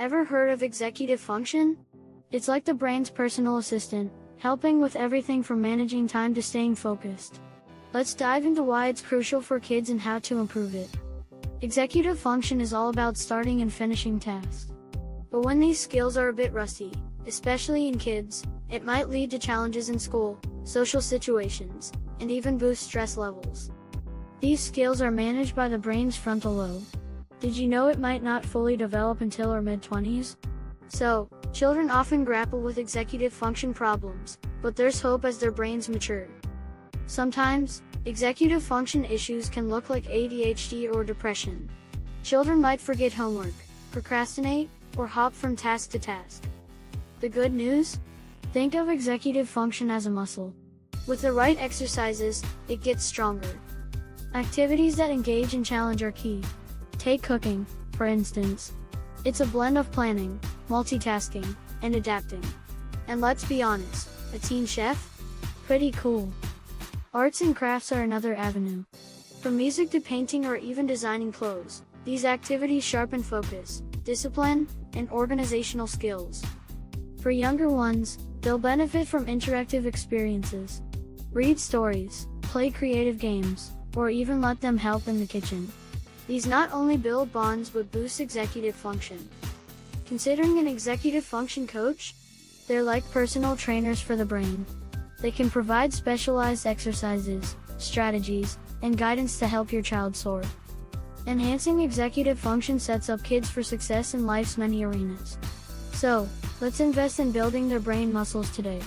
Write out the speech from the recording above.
Ever heard of executive function? It's like the brain's personal assistant, helping with everything from managing time to staying focused. Let's dive into why it's crucial for kids and how to improve it. Executive function is all about starting and finishing tasks. But when these skills are a bit rusty, especially in kids, it might lead to challenges in school, social situations, and even boost stress levels. These skills are managed by the brain's frontal lobe. Did you know it might not fully develop until our mid-20s? So, children often grapple with executive function problems, but there's hope as their brains mature. Sometimes, executive function issues can look like ADHD or depression. Children might forget homework, procrastinate, or hop from task to task. The good news? Think of executive function as a muscle. With the right exercises, it gets stronger. Activities that engage and challenge are key. Take cooking, for instance. It's a blend of planning, multitasking, and adapting. And let's be honest, a teen chef? Pretty cool. Arts and crafts are another avenue. From music to painting or even designing clothes, these activities sharpen focus, discipline, and organizational skills. For younger ones, they'll benefit from interactive experiences. Read stories, play creative games, or even let them help in the kitchen. These not only build bonds but boost executive function. Considering an executive function coach? They're like personal trainers for the brain. They can provide specialized exercises, strategies, and guidance to help your child soar. Enhancing executive function sets up kids for success in life's many arenas. So, let's invest in building their brain muscles today.